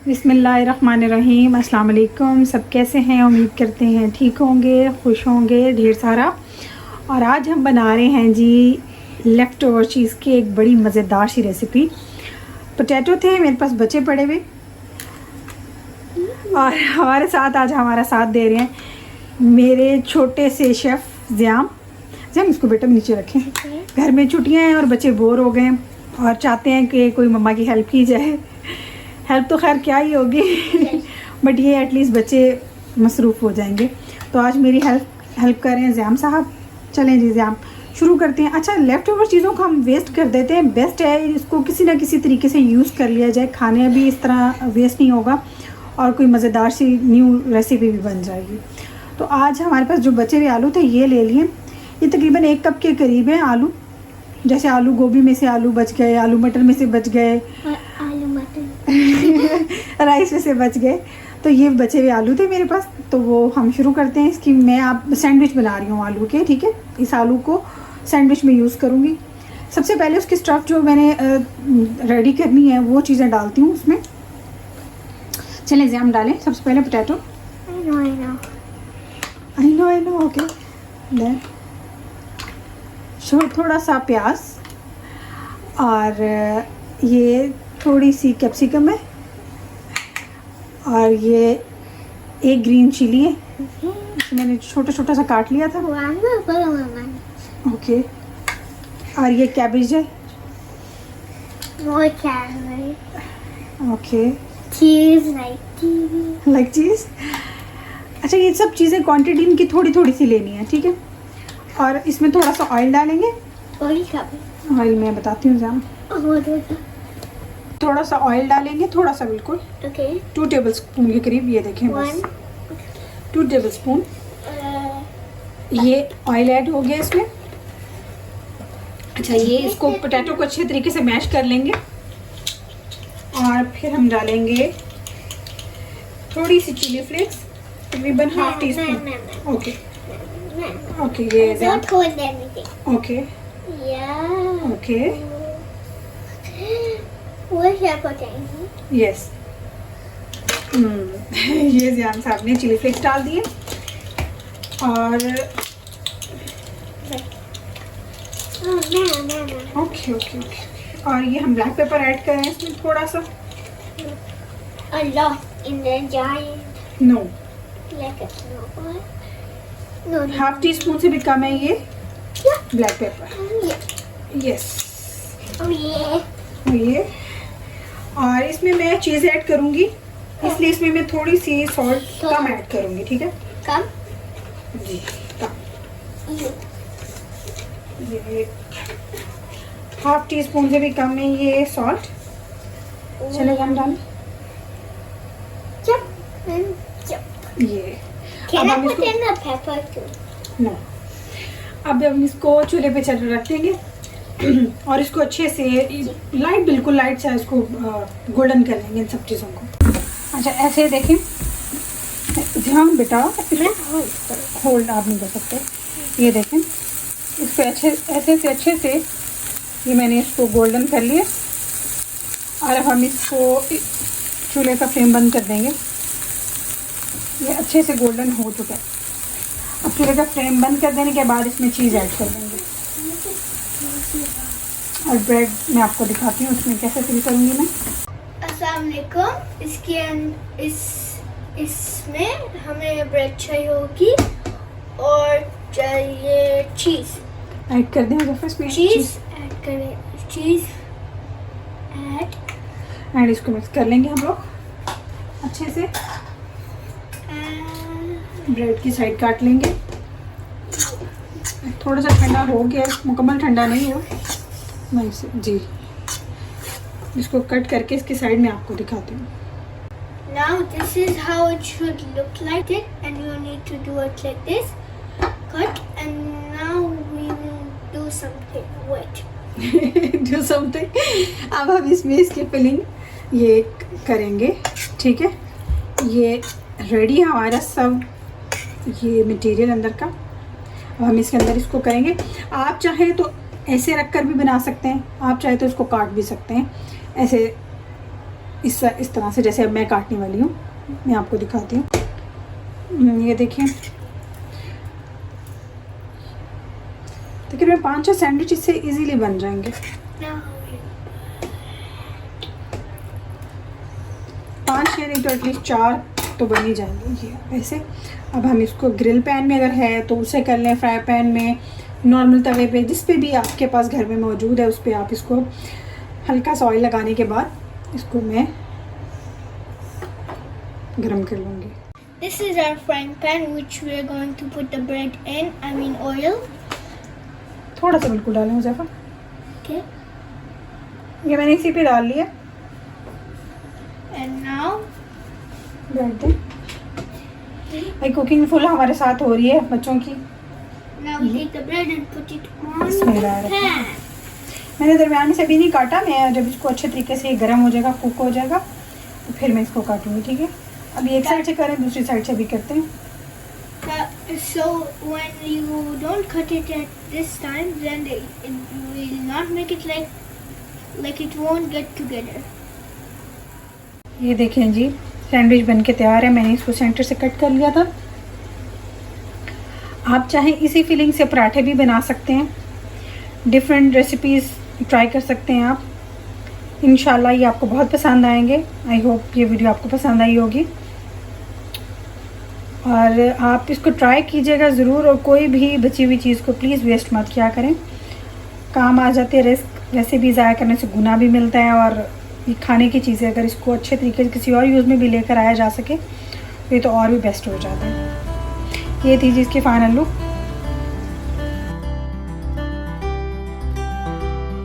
बिस्मिल्लाहिर्रहमानिर्रहीम। अस्सलाम वालेकुम। सब कैसे हैं? उम्मीद करते हैं ठीक होंगे, खुश होंगे ढेर सारा। और आज हम बना रहे हैं जी लेफ़्ट ओवर चीज़ की एक बड़ी मज़ेदार सी रेसिपी। पोटैटो थे मेरे पास बचे पड़े हुए, और हमारे साथ आज हमारा साथ दे रहे हैं मेरे छोटे से शेफ़ ज़ियाम। इसको बेटा नीचे रखें। घर में छुट्टियां हैं और बच्चे बोर हो गए हैं और चाहते हैं कि कोई मम्मा की हेल्प की जाए। हेल्प तो खैर क्या ही होगी बट ये एटलीस्ट बच्चे मसरूफ़ हो जाएंगे। तो आज मेरी हेल्प कर रहे हैं ज़ियाम साहब। चलें जी ज़ियाम, शुरू करते हैं। अच्छा, लेफ़्ट ओवर चीज़ों को हम वेस्ट कर देते हैं, बेस्ट है इसको किसी ना किसी तरीके से यूज़ कर लिया जाए। खाने भी इस तरह वेस्ट नहीं होगा और कोई मज़ेदार सी न्यू रेसिपी भी बन जाएगी। तो आज हमारे पास जो बचे हुए आलू थे ये ले लिए। ये तकरीबन 1 कप के करीब है आलू। जैसे आलू गोभी में से आलू बच गए, आलू मटर में से बच गए, आलू मटर राइस में से बच गए। तो ये बचे हुए आलू थे मेरे पास, तो वो हम शुरू करते हैं। इसकी मैं आप सैंडविच बना रही हूँ आलू के, ठीक है। इस आलू को सैंडविच में यूज़ करूँगी। सबसे पहले उसकी स्टफ़ जो मैंने रेडी करनी है वो चीज़ें डालती हूँ उसमें। चलें ज़ियाम डालें सबसे पहले potato. I know okay. Then थोड़ा सा प्याज, और ये थोड़ी सी कैप्सिकम है, और ये एक ग्रीन चिली है, मैंने छोटा सा काट लिया था। ओके, और ये कैबेज है। ओके, चीज लाइक चीज़। अच्छा, ये सब चीज़ें क्वांटिटी इनकी थोड़ी थोड़ी सी लेनी है, ठीक है। और इसमें थोड़ा सा ऑयल डालेंगे। ऑयल मैं बताती हूँ ज़रा। थोड़ा सा ऑयल डालेंगे, थोड़ा सा बिल्कुल। 2 टेबल स्पून के करीब, ये देखें बस 2 टेबल स्पून। ये ऑयल ऐड हो गया इसमें। अच्छा, ये इसको पोटैटो को अच्छे तरीके से मैश कर लेंगे, और फिर हम डालेंगे थोड़ी सी चिली फ्लेक्स, तकरीबन ½ टी स्पून। ओके, ये ओके ओके यस। ये ज़ियाम साहब ने चिली फ्लेक्स डाल दिए, और ओके ओके ओके। और ये हम ब्लैक पेपर ऐड कर रहे हैं इसमें थोड़ा सा। नो, ½ टी स्पून से भी कम है ये ब्लैक पेपर। यस, ये। और इसमें मैं चीज़ ऐड करूँगी, इसलिए इसमें मैं थोड़ी सी सॉल्ट कम ऐड करूँगी, ठीक है। कम जी, कम। ये ½ टी स्पून से भी कम है ये सॉल्ट। चलेगा हम डालें ये। Can I put in the pepper too? No, अब हम इसको चूल्हे पे चल रख देंगे और इसको अच्छे से लाइट, बिल्कुल लाइट सा इसको गोल्डन कर लेंगे इन सब चीज़ों को। अच्छा, ऐसे देखें ध्यान बेटा, होल्ड आप नहीं कर सकते। ये देखें, इसको अच्छे से ये मैंने इसको गोल्डन कर लिया, और अब हम इसको चूल्हे का फ्लेम बंद कर देंगे। ये अच्छे से गोल्डन हो चुका है। अब चूल्हे का फ्लेम बंद कर देने के बाद इसमें चीज़ ऐड कर देंगे, और ब्रेड मैं आपको दिखाती हूँ उसमें कैसे फिल करूँगी मैं। अस्सलाम वालेकुम। इसमें हमें ब्रेड चाहिए होगी और चाहिए चीज़ ऐड कर दें इसमें। चीज़ ऐड करें, चीज़ ऐड इसको मिक्स कर लेंगे हम लोग अच्छे से। ब्रेड की साइड काट लेंगे। थोड़ा सा ठंडा हो गया, मुकम्मल ठंडा नहीं हो मैं इसे जी इसको कट करके इसकी साइड में आपको दिखाती हूँ। Now this is how it should look like it, and you need to do it like this. Cut, and now we will do something. Wait. Do something. अब हम इसमें इसकी फिलिंग ये करेंगे, ठीक है। ये रेडी है हमारा सब ये मटेरियल अंदर का। अब हम इसके अंदर इसको करेंगे। आप चाहें तो ऐसे रख कर भी बना सकते हैं, आप चाहे तो इसको काट भी सकते हैं। ऐसे इस तरह से, जैसे अब मैं काटने वाली हूँ। मैं आपको दिखाती हूँ। ये देखिए, तकरीबन 5-6 सैंडविच इससे इजीली बन जाएंगे। Now 5 या नहीं तो एटलीस्ट 4 तो बन ही जाएंगे ये वैसे। अब हम इसको ग्रिल पैन में अगर है तो उसे कर लें, फ्राई पैन में, नॉर्मल तवे पे, जिस पे भी आपके पास घर में मौजूद है उस पर आप इसको हल्का सा ऑयल लगाने के बाद इसको मैं गरम कर लूँगी। this is our frying pan which we are going to put the bread in. I mean oil. थोड़ा सा बिल्कुल डालें मुज़फ़्फ़र। Okay. ये मैंने इसी पे डाल लिया। And now बैठ दें भाई, कुकिंग फुल हमारे साथ हो रही है बच्चों की। we take the bread and put it on Bismillah the pan. मैंने दरमियान से भी नहीं काटा, मैं जब इसको अच्छे तरीके से गर्म हो जाएगा, कुक हो जाएगा तो फिर मैं इसको काटूंगी। ठीक है, अभी एक साइड से करें, दूसरी साइड से भी करते हैं। So when you don't cut it at this time, then it will not make it like it won't get together. ये देखें जी, सैंडविच बन के तैयार है। मैंने इसको सेंटर से कट कर लिया था। आप चाहें इसी फीलिंग से पराठे भी बना सकते हैं, डिफरेंट रेसिपीज़ ट्राई कर सकते हैं आप। इंशाल्लाह ये आपको बहुत पसंद आएंगे। आई होप ये वीडियो आपको पसंद आई होगी और आप इसको ट्राई कीजिएगा ज़रूर। और कोई भी बची हुई चीज़ को प्लीज़ वेस्ट मत किया करें, काम आ जाते हैं। रिस्क वैसे भी ज़ाया करने से गुनाह भी मिलता है। और ये खाने की चीज़ें अगर इसको अच्छे तरीके से किसी और यूज़ में भी लेकर आया जा सके तो ये तो और भी बेस्ट हो जाता है। ये थी जी इसकी फाइनल लुक।